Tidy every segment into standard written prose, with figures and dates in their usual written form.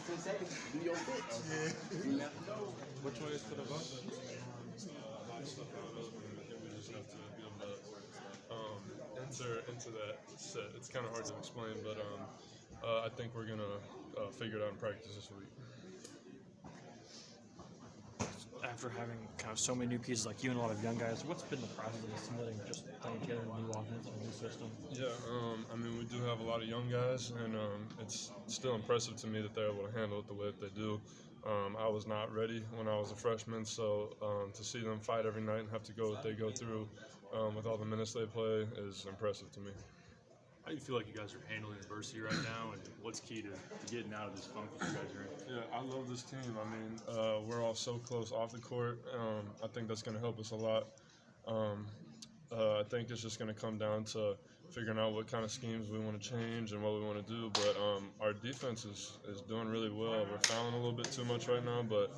15 seconds, do your fix. You never know. Which way is for the vote? A lot of stuff out of it, and I think we just have to be able to enter into that set. It's kind of hard to explain, but I think we're going to figure it out in practice this week. After having kind of so many new pieces like you and a lot of young guys, what's been the process of assimilating, just playing together in a new offense and a new system? Yeah, I mean, we do have a lot of young guys, and it's still impressive to me that they're able to handle it the way that they do. I was not ready when I was a freshman, so to see them fight every night and have to go what they go through with all the minutes they play is impressive to me. How do you feel like you guys are handling adversity right now, and what's key to getting out of this funk that you guys are in? Yeah, I love this team. I mean, we're all so close off the court. I think that's going to help us a lot. I think it's just going to come down to figuring out what kind of schemes we want to change and what we want to do. But our defense is doing really well. We're fouling a little bit too much right now, but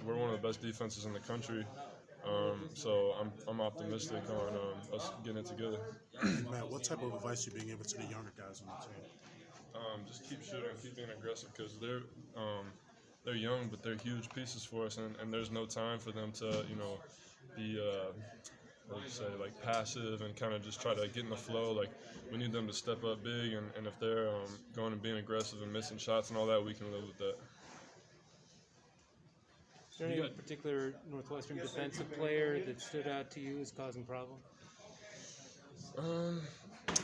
we're one of the best defenses in the country. So I'm optimistic on us getting it together. Matt, what type of advice are you being able to the younger guys on the team? Just keep shooting, keep being aggressive, because they're young, but they're huge pieces for us, and there's no time for them to be like passive and kind of just try to get in the flow. Like, we need them to step up big, and if they're going and being aggressive and missing shots and all that, we can live with that. Is there any particular Northwestern defensive player that stood out to you as causing problems?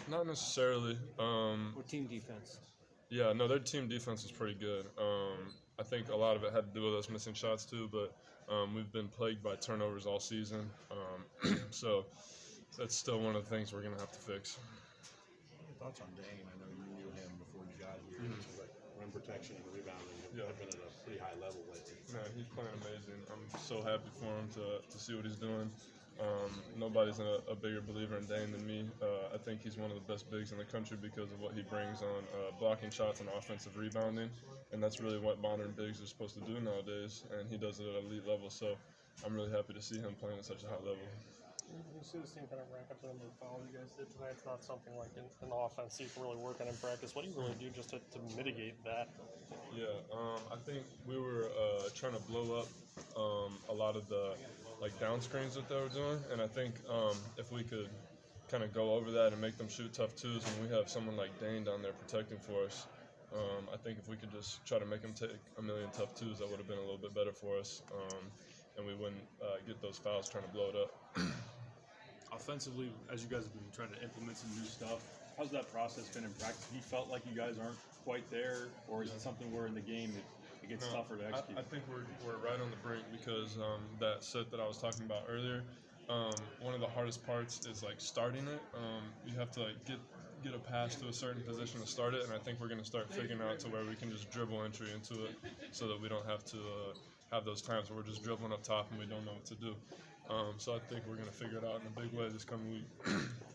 Not necessarily. Or team defense? Yeah, no, their team defense is pretty good. I think a lot of it had to do with us missing shots too, but we've been plagued by turnovers all season. So that's still one of the things we're going to have to fix. Your thoughts on Dane? I know you knew him before you got here. So like rim protection and rebounding have been at a pretty high level lately. Man, he's playing amazing. I'm so happy for him to see what he's doing. Nobody's a bigger believer in Dane than me. I think he's one of the best bigs in the country because of what he brings on blocking shots and offensive rebounding, and that's really what modern bigs are supposed to do nowadays, and he does it at an elite level, so I'm really happy to see him playing at such a high level. You see this team kind of rack up the number of fouls you guys did tonight. It's not something like in the offense you can really work on in practice. What do you really do just to mitigate that? Yeah, I think we were trying to blow up a lot of the down screens that they were doing, and I think if we could kind of go over that and make them shoot tough twos, and we have someone like Dane down there protecting for us, I think if we could just try to make them take a million tough twos, that would have been a little bit better for us, and we wouldn't get those fouls trying to blow it up. Offensively, as you guys have been trying to implement some new stuff, how's that process been in practice? Have you felt like you guys aren't quite there, or is it something where in the game it gets tougher to execute? I think we're right on the brink because that set that I was talking about earlier, one of the hardest parts is starting it. You have to get a pass to a certain position to start it, and I think we're going to start figuring out to where we can just dribble entry into it so that we don't have to have those times where we're just dribbling up top and we don't know what to do. So I think we're going to figure it out in a big way this coming week.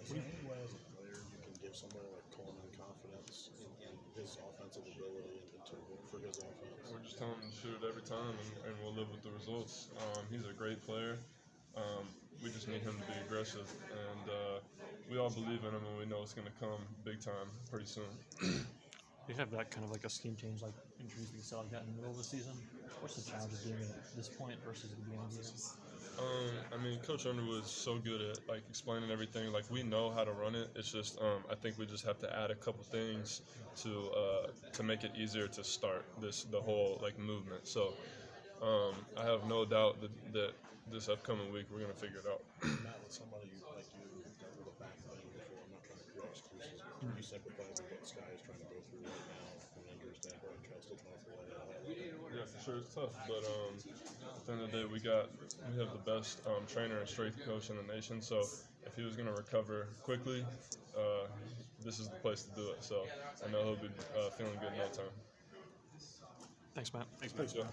Is there any way as a player you can give somebody like Coleman confidence in his offensive ability and to work for his offense? We're just telling him to shoot it every time, and we'll live with the results. He's a great player. We just need him to be aggressive, and we all believe in him, and we know it's going to come big time pretty soon. You have that kind of like a scheme change, like injuries we saw like that in the middle of the season. What's the challenge of doing it at this point versus the beginning of the season? I mean, Coach Underwood's so good at explaining everything. We know how to run it. It's just I think we just have to add a couple things to make it easier to start the whole movement. So I have no doubt that this upcoming week we're gonna figure it out. Not with somebody like you with a back thing before. I'm not trying to create excuses, but can you sympathize with what Sky is trying to go through right now from an injury standpoint and still trying to play it out? Yeah, for sure, it's tough, but at the end of the day, we have the best trainer and strength coach in the nation. So if he was going to recover quickly, this is the place to do it. So I know he'll be feeling good in no time. Thanks, Matt. Thanks, Joe.